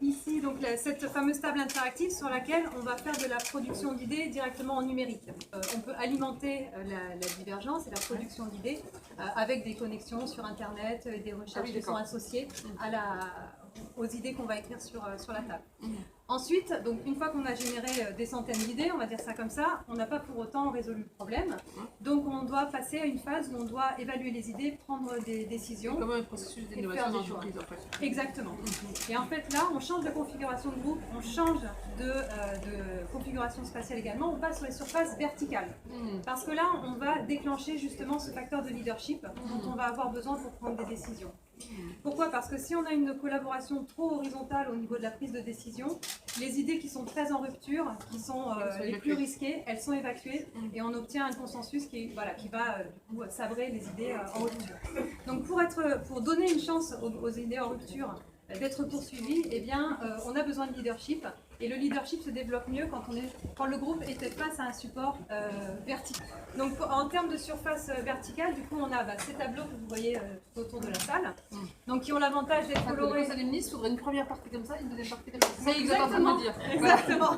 ici donc cette fameuse table interactive sur laquelle on va faire de la production d'idées directement en numérique. On peut alimenter la divergence et la production d'idées avec des connexions sur Internet et des recherches qui sont associées aux idées qu'on va écrire sur la table. Ensuite, donc une fois qu'on a généré des centaines d'idées, on va dire ça comme ça, on n'a pas pour autant résolu le problème. Donc on doit passer à une phase où on doit évaluer les idées, prendre des décisions. Comme un processus d'innovation d'entreprise en fait. Exactement. Et en fait là, on change de configuration de groupe, on change de configuration spatiale également, on passe sur les surfaces verticales. Parce que là, on va déclencher justement ce facteur de leadership dont on va avoir besoin pour prendre des décisions. Pourquoi? Parce que si on a une collaboration trop horizontale au niveau de la prise de décision, les idées qui sont très en rupture, qui sont les plus risquées, elles sont évacuées et on obtient un consensus qui va du coup sabrer les idées en rupture. Donc pour donner une chance aux idées en rupture d'être poursuivies, eh bien, on a besoin de leadership. Et le leadership se développe mieux quand le groupe est face à un support vertical. Donc en termes de surface verticale, du coup on a ces tableaux que vous voyez tout autour de la salle, donc qui ont l'avantage d'être colorés. Pour les ministres, il faudrait une première partie comme ça, une deuxième partie comme ça. C'est exactement, exactement.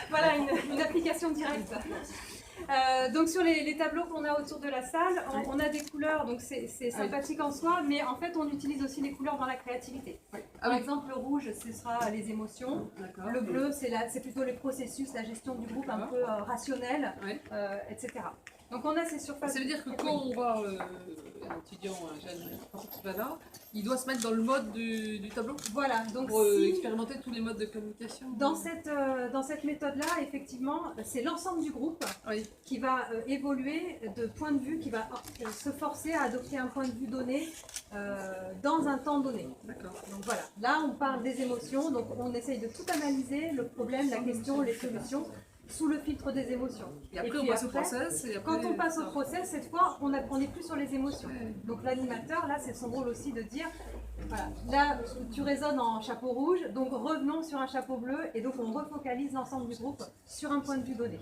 Voilà une application directe. Donc sur les tableaux qu'on a autour de la salle, on a des couleurs, donc c'est sympathique en soi, mais en fait on utilise aussi les couleurs dans la créativité. Par exemple, le rouge, ce sera les émotions, le bleu, c'est plutôt les processus, la gestion du groupe un peu rationnel, etc. Donc on a ces surfaces. Ça veut dire que quand on va, un étudiant, un jeune qui va là, il doit se mettre dans le mode du tableau. Voilà, donc pour expérimenter tous les modes de communication. Dans cette méthode-là, effectivement, c'est l'ensemble du groupe qui va évoluer de point de vue, qui va se forcer à adopter un point de vue donné dans un temps donné. D'accord. Donc voilà, là on parle des émotions, donc on essaye de tout analyser, le problème, la question, les solutions, sous le filtre des émotions. Et après, on passe au process. Et après, quand on passe au process, cette fois, on n'est plus sur les émotions. Donc l'animateur, là, c'est son rôle aussi de dire, voilà, là, tu résonnes en chapeau rouge, donc revenons sur un chapeau bleu, et donc on refocalise l'ensemble du groupe sur un point de vue donné.